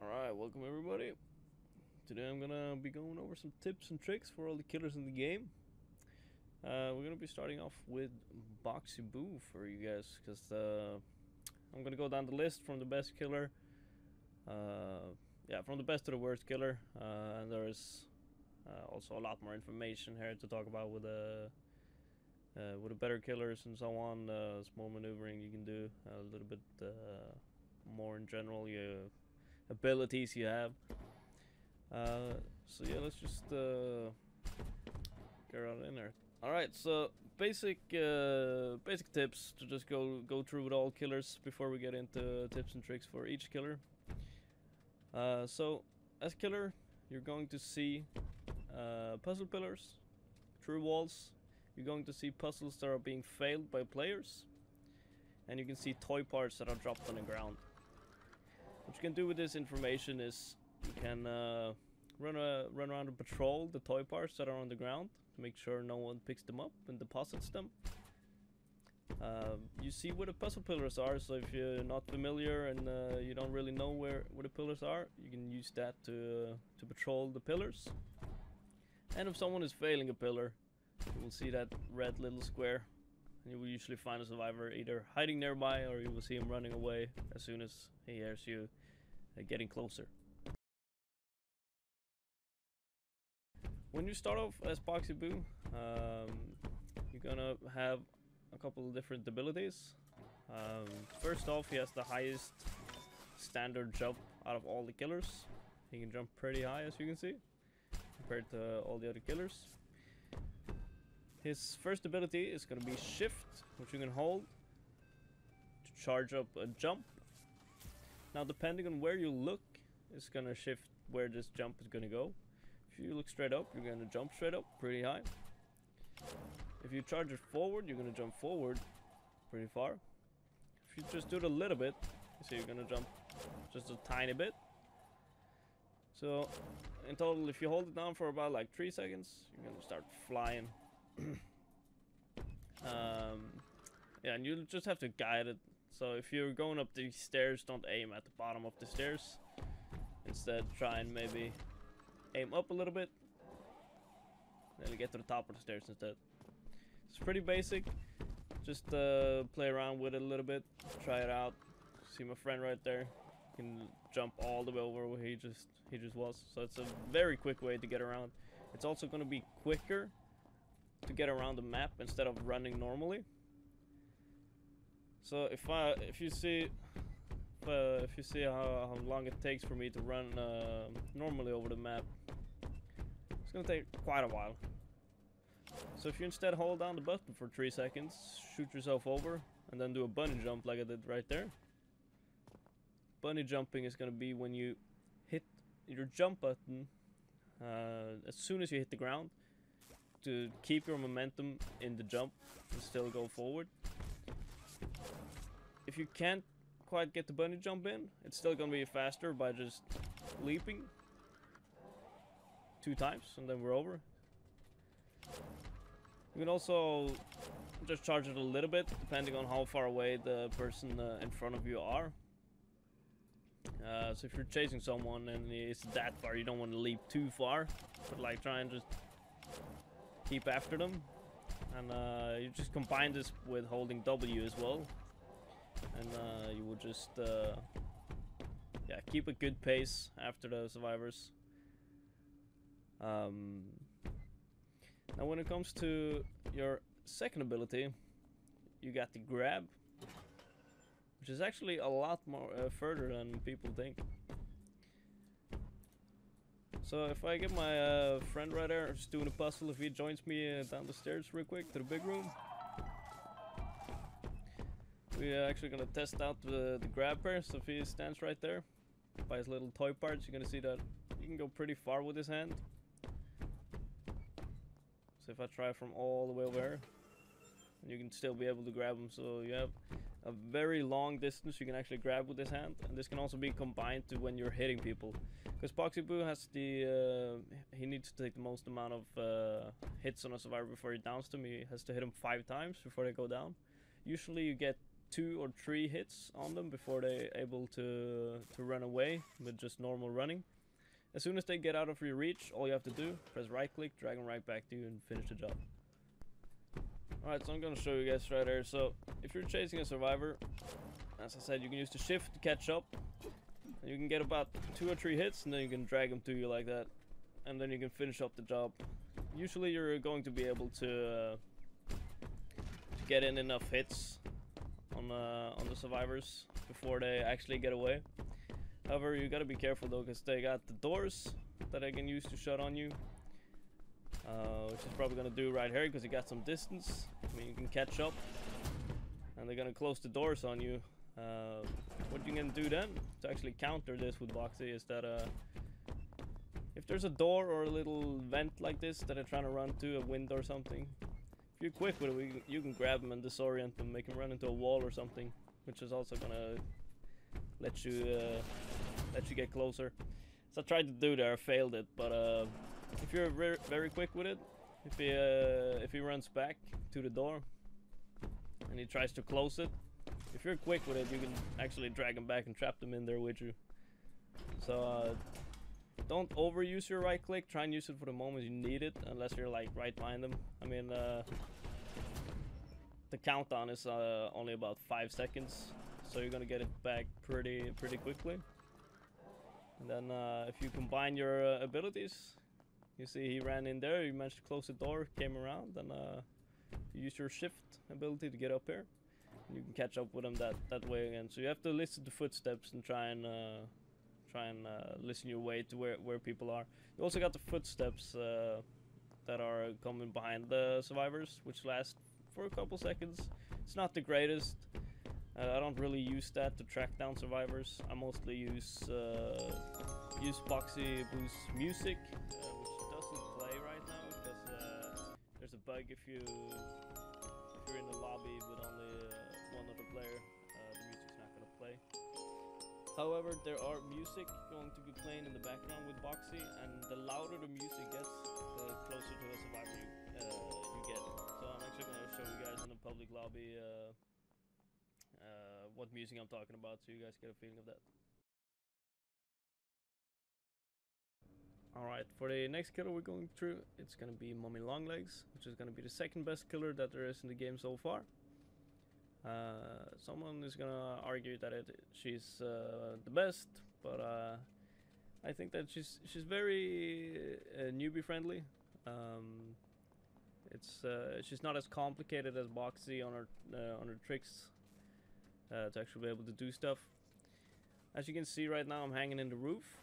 Alright, welcome everybody. Today I'm gonna be going over some tips and tricks for all the killers in the game. We're gonna be starting off with Boxy Boo for you guys, because I'm gonna go down the list from the best killer. Yeah, from the best to the worst killer. And there is also a lot more information here to talk about with the better killers and so on. Small maneuvering you can do a little bit more in general. Abilities you have. So yeah, let's just get right in there. All right, so basic tips to just go through with all killers before we get into tips and tricks for each killer. So as killer, you're going to see puzzle pillars, true walls. You're going to see puzzles that are being failed by players, and you can see toy parts that are dropped on the ground. What you can do with this information is you can run around and patrol the toy parts that are on the ground to make sure no one picks them up and deposits them. You see where the puzzle pillars are, so if you're not familiar and you don't really know where the pillars are, you can use that to patrol the pillars. And if someone is failing a pillar, you will see that red little square, and you will usually find a survivor either hiding nearby, or you will see him running away as soon as he hears you getting closer. When you start off as Boxy Boo, you're gonna have a couple of different abilities. First off, he has the highest standard jump out of all the killers. He can jump pretty high, as you can see, compared to all the other killers. His first ability is going to be Shift, which you can hold to charge up a jump. Now, depending on where you look, it's going to shift where this jump is going to go. If you look straight up, you're going to jump straight up pretty high. If you charge it forward, you're going to jump forward pretty far. If you just do it a little bit, you see you're going to jump just a tiny bit. So, in total, if you hold it down for about like 3 seconds, you're going to start flying. Yeah, and you just have to guide it. So if you're going up these stairs, don't aim at the bottom of the stairs. Instead, try and maybe aim up a little bit, then you get to the top of the stairs instead. It's pretty basic. Just play around with it a little bit, try it out. See my friend right there, you can jump all the way over where he just was. So it's a very quick way to get around. It's also going to be quicker to get around the map instead of running normally. So if you see how long it takes for me to run normally over the map, it's gonna take quite a while. So if you instead hold down the button for 3 seconds, shoot yourself over, and then do a bunny jump like I did right there. Bunny jumping is gonna be when you hit your jump button as soon as you hit the ground, to keep your momentum in the jump and still go forward. If you can't quite get the bunny jump in, it's still gonna be faster by just leaping 2 times and then we're over. You can also just charge it a little bit depending on how far away the person in front of you are. So if you're chasing someone and it's that far, you don't want to leap too far, but like try and just keep after them. And you just combine this with holding W as well, and you will just yeah, keep a good pace after the survivors. Now when it comes to your second ability, you got the grab, which is actually a lot more further than people think. So if I get my friend right there just doing a puzzle, if he joins me down the stairs real quick to the big room, we're actually gonna test out the grab pair. So if he stands right there by his little toy parts, you're gonna see that he can go pretty far with his hand. So if I try from all the way over here, you can still be able to grab him. So you have a very long distance you can actually grab with this hand, and this can also be combined to when you're hitting people, because Boxy Boo has the he needs to take the most amount of hits on a survivor before he downs them. He has to hit them 5 times before they go down. Usually you get 2 or 3 hits on them before they're able to run away with just normal running. As soon as they get out of your reach, all you have to do, press right click, drag them right back to you and finish the job. Alright, so I'm gonna show you guys right here. So if you're chasing a survivor, as I said, you can use the shift to catch up. And you can get about 2 or 3 hits and then you can drag them to you like that. And then you can finish up the job. Usually you're going to be able to get in enough hits on the survivors before they actually get away. However, you gotta be careful though, because they got the doors that I can use to shut on you. Which is probably gonna do right here, because you got some distance. I mean, you can catch up. And they're gonna close the doors on you. What you can do then, to actually counter this with Boxy, is that if there's a door or a little vent like this that they're trying to run to, a window or something, if you're quick with it, you can grab them and disorient them, make them run into a wall or something, which is also gonna let you get closer. So I tried to do there, I failed it, but if you're very quick with it, if he runs back to the door and he tries to close it, if you're quick with it, you can actually drag him back and trap them in there with you. So don't overuse your right click. Try and use it for the moment you need it, unless you're like right behind them. I mean, the countdown is only about 5 seconds, so you're gonna get it back pretty quickly. And then if you combine your abilities, you see he ran in there, you managed to close the door, came around, and you use your shift ability to get up here. And you can catch up with him that way again. So you have to listen to footsteps and try and listen your way to where people are. You also got the footsteps that are coming behind the survivors, which last for a couple seconds. It's not the greatest. I don't really use that to track down survivors. I mostly use Boxy Boo's music, which doesn't play right now because there's a bug if you're in the lobby with only one other player. The music's not gonna play. However, there are music going to be playing in the background with Boxy, and the louder the music gets, the closer to a survivor you get. So I'm actually gonna show you guys in the public lobby what music I'm talking about, so you guys get a feeling of that. Alright, for the next killer we're going through, it's gonna be Mummy Longlegs, which is gonna be the second best killer that there is in the game so far. Someone is gonna argue that she's the best, but I think that she's very newbie friendly. She's not as complicated as Boxy on her tricks to actually be able to do stuff. As you can see right now, I'm hanging in the roof,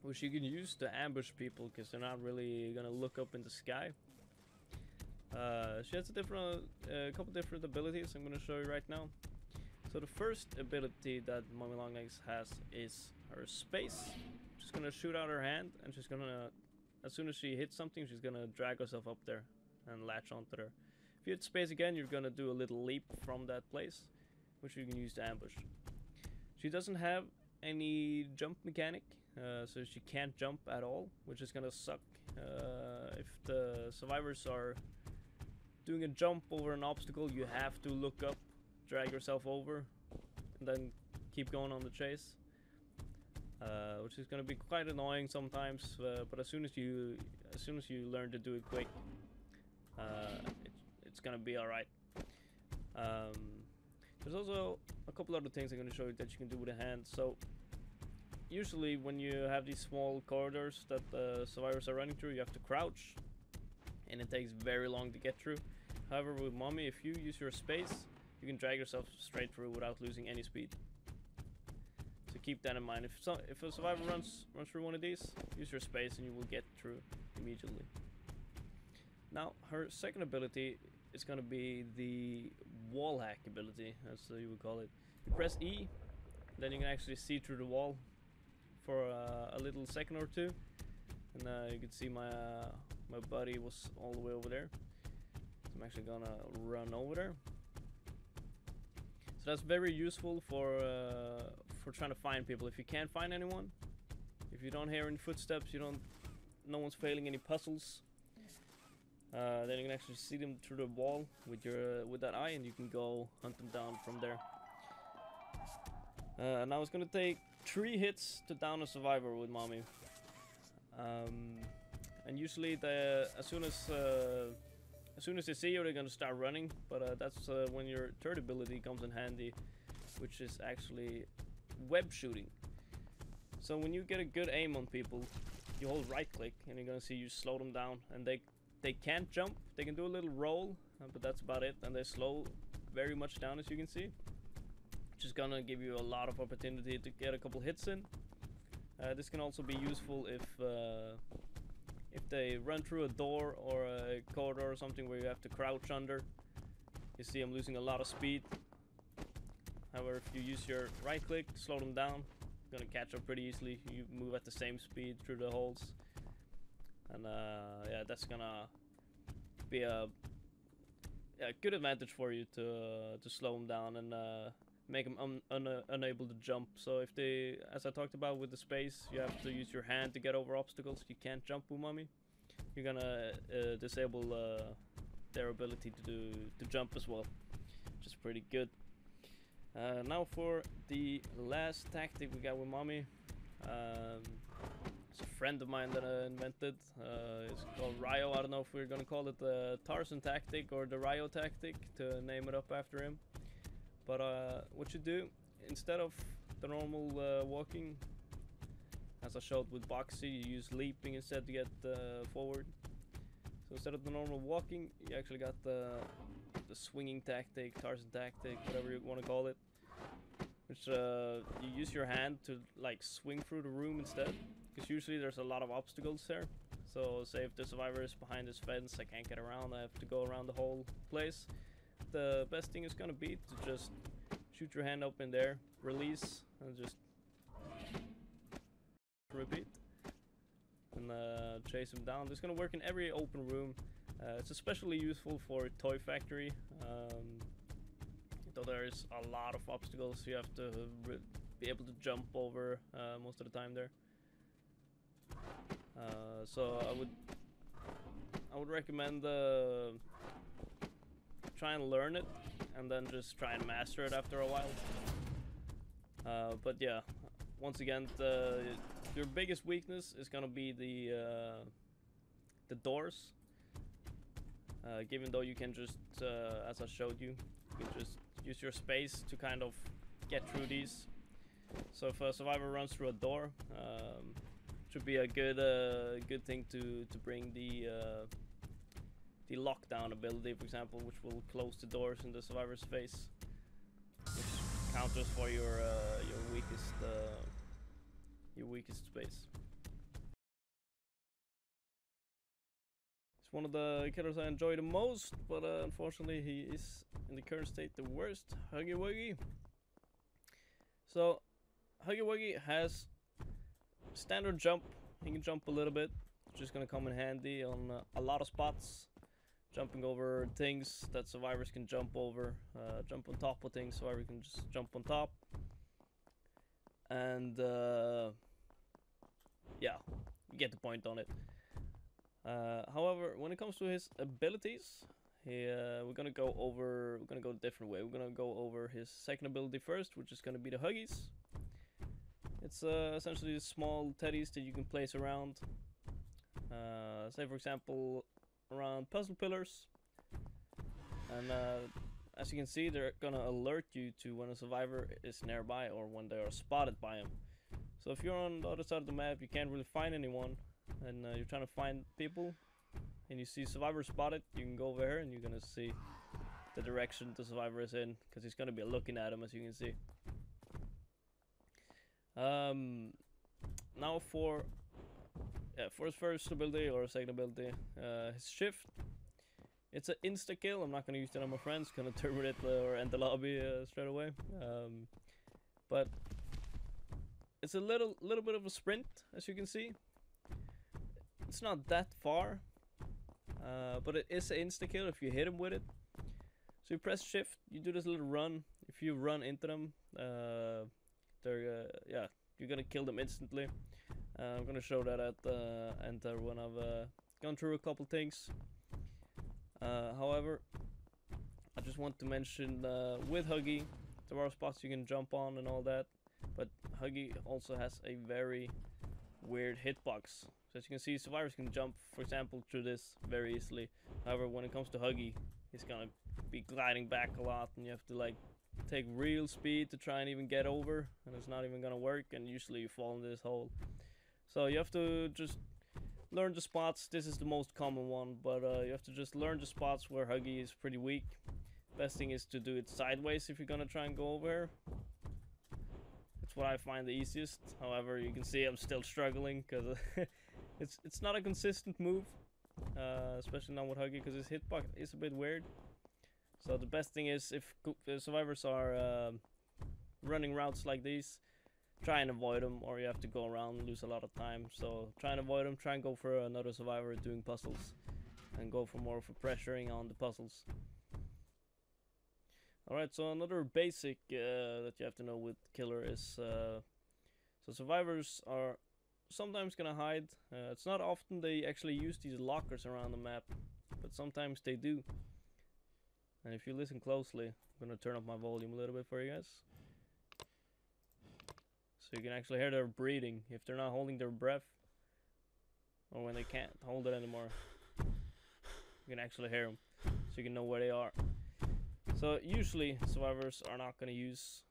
which you can use to ambush people because they're not really gonna look up in the sky. She has a couple different abilities I'm gonna show you right now. So the first ability that Mummy Longlegs has is her space. She's gonna shoot out her hand, and she's gonna, as soon as she hits something, she's gonna drag herself up there and latch onto there. If you hit space again, you're gonna do a little leap from that place, which you can use to ambush. She doesn't have any jump mechanic, so she can't jump at all, which is gonna suck if the survivors are doing a jump over an obstacle. You have to look up, drag yourself over, and then keep going on the chase, which is gonna be quite annoying sometimes. But as soon as you learn to do it quick, it's gonna be all right. There's also a couple other things I'm gonna show you that you can do with a hand. So usually when you have these small corridors that the survivors are running through, you have to crouch, and it takes very long to get through. However, with Mummy, if you use your space, you can drag yourself straight through without losing any speed. So keep that in mind. If a survivor runs through one of these, use your space and you will get through immediately. Now, her second ability is going to be the wall hack ability, as you would call it. You press E, then you can actually see through the wall for a little second or two, and you can see my buddy was all the way over there. So I'm actually gonna run over there. So that's very useful for trying to find people. If you can't find anyone, if you don't hear any footsteps, no one's failing any puzzles, Then you can actually see them through the wall with that eye, and you can go hunt them down from there. Now it's gonna take 3 hits to down a survivor with mommy. And usually as soon as they see you, they're gonna start running. But that's when your third ability comes in handy, which is actually web shooting. So when you get a good aim on people, you hold right click and you're gonna see you slow them down, and they can't jump. They can do a little roll, but that's about it, and they slow very much down, as you can see, which is gonna give you a lot of opportunity to get a couple hits in. This can also be useful if they run through a door or a corridor or something where you have to crouch under. You see I'm losing a lot of speed. However, if you use your right click, slow them down, you're gonna catch up pretty easily. You move at the same speed through the holes. And yeah, that's gonna be a good advantage for you to slow them down and make them unable to jump. So if they, as I talked about with the space, you have to use your hand to get over obstacles. You can't jump with mommy. You're gonna disable their ability to jump as well, which is pretty good. Now for the last tactic we got with mommy. It's a friend of mine that I invented. It's called Ryo. I don't know if we're gonna call it the Tarzan tactic or the Ryo tactic to name it up after him. But what you do, instead of the normal walking, as I showed with Boxy, you use leaping instead to get forward. So instead of the normal walking, you actually got the swinging tactic, Tarzan tactic, whatever you want to call it. Which you use your hand to like swing through the room instead, because usually there's a lot of obstacles there. So say if the survivor is behind this fence, I can't get around, I have to go around the whole place. The best thing is gonna be to just shoot your hand up in there, release, and just repeat, and chase him down. This is gonna work in every open room. It's especially useful for Toy Factory. Though there is a lot of obstacles you have to be able to jump over most of the time there. So I would recommend try and learn it and then just try and master it after a while. But yeah, once again, your biggest weakness is gonna be the doors. Given though you can just, as I showed you, you can just use your space to kind of get through these. So if a survivor runs through a door, should be a good thing to bring the lockdown ability, for example, which will close the doors in the survivor's face, which counters for your weakest space. One of the killers I enjoy the most, but unfortunately he is in the current state the worst. Huggy Wuggy. So Huggy Wuggy has standard jump. He can jump a little bit, which is gonna come in handy on a lot of spots. Jumping over things that survivors can jump over. Jump on top of things, survivor can just jump on top. And yeah, you get the point on it. However, when it comes to his abilities, we're gonna go a different way. We're gonna go over his second ability first, which is gonna be the Huggies. It's essentially small teddies that you can place around. Say for example, around puzzle pillars. And as you can see, they're gonna alert you to when a survivor is nearby or when they are spotted by him. So if you're on the other side of the map, you can't really find anyone, and you're trying to find people, and you see survivor spotted, you can go over here and you're gonna see the direction the survivor is in, because he's gonna be looking at him, as you can see. Now for his first ability or second ability, his shift. It's an insta kill. I'm not gonna use that on my friends. Gonna terminate or end the lobby straight away. But it's a little bit of a sprint, as you can see. It's not that far, but it is an insta kill if you hit him with it. So you press shift, you do this little run. If you run into them, yeah, you're gonna kill them instantly. I'm gonna show that at the end when I've gone through a couple things. However, I just want to mention with Huggy, there are spots you can jump on and all that, but Huggy also has a very weird hitbox. So as you can see, survivors can jump, for example, through this very easily. However, when it comes to Huggy, he's gonna be gliding back a lot, and you have to like take real speed to try and even get over, and it's not even gonna work, and usually you fall into this hole. So you have to just learn the spots. This is the most common one, but you have to just learn the spots where Huggy is pretty weak. Best thing is to do it sideways if you're gonna try and go over here. It's what I find the easiest. However, you can see I'm still struggling because it's not a consistent move, especially not with Huggy, because his hitbox is a bit weird. So the best thing is if survivors are running routes like these, try and avoid them, or you have to go around and lose a lot of time. So try and avoid them. Try and go for another survivor doing puzzles, and go for more of a pressuring on the puzzles. Alright, so another basic that you have to know with Killer is so survivors are sometimes gonna hide. It's not often they actually use these lockers around the map, but sometimes they do. And if you listen closely, I'm gonna turn up my volume a little bit for you guys, so you can actually hear their breathing if they're not holding their breath, or when they can't hold it anymore. You can actually hear them, so you can know where they are. So usually survivors are not gonna use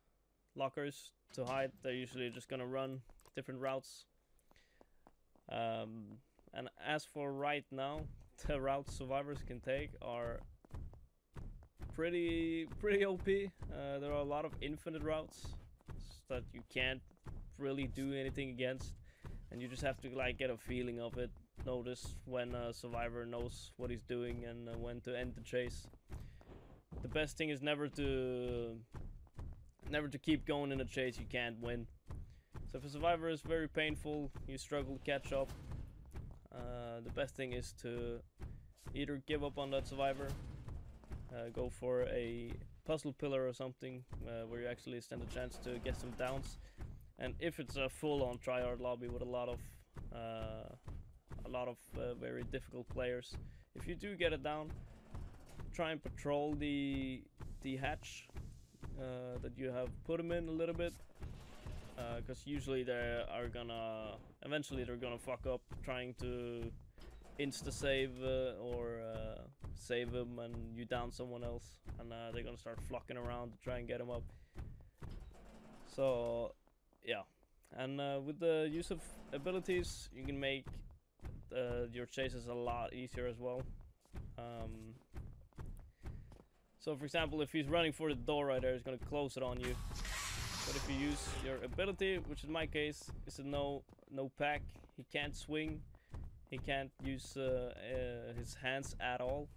lockers to hide. They're usually just gonna run different routes. And as for right now, the routes survivors can take are pretty OP. There are a lot of infinite routes that you can't really do anything against, and you just have to like get a feeling of it. Notice when a survivor knows what he's doing and when to end the chase. The best thing is never to keep going in a chase you can't win. So if a survivor is very painful, you struggle to catch up, the best thing is to either give up on that survivor, go for a puzzle pillar or something, where you actually stand a chance to get some downs. And if it's a full-on tryhard lobby with a lot of very difficult players, if you do get it down, try and patrol the hatch that you have put them in a little bit, because usually eventually they're gonna fuck up trying to insta save or save them, and you down someone else, and they're gonna start flocking around to try and get them up. So yeah, and with the use of abilities, you can make your chases a lot easier as well. So for example, if he's running for the door right there, he's gonna close it on you. But if you use your ability, which in my case is a no pack, he can't swing, he can't use his hands at all.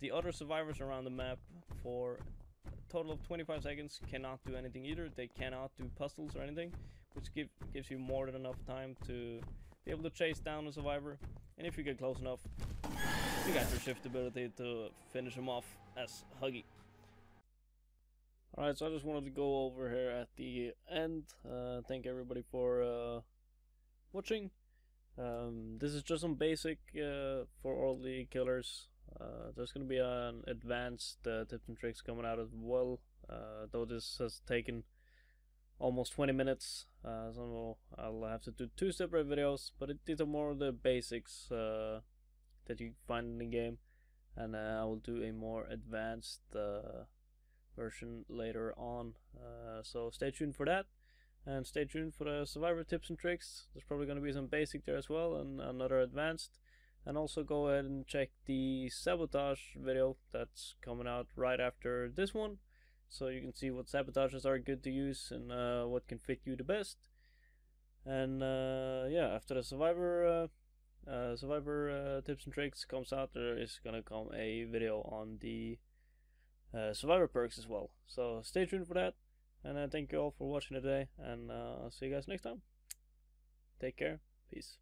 The other survivors around the map for a total of 25 seconds cannot do anything either. They cannot do puzzles or anything, which gives you more than enough time to be able to chase down a survivor. And if you get close enough, you got your shift ability to finish him off as Huggy. Alright, so I just wanted to go over here at the end. Thank everybody for watching. This is just some basic for all the killers. There's going to be an advanced tips and tricks coming out as well, though this has taken almost 20 minutes, so I'll have to do 2 separate videos, but these are more of the basics that you find in the game, and I will do a more advanced version later on, so stay tuned for that, and stay tuned for the survivor tips and tricks. There's probably going to be some basic there as well, and another advanced. And also go ahead and check the sabotage video that's coming out right after this one, so you can see what sabotages are good to use and what can fit you the best. And yeah, after the survivor tips and tricks comes out, there is gonna come a video on the survivor perks as well. So stay tuned for that, and thank you all for watching today, and I'll see you guys next time. Take care, peace.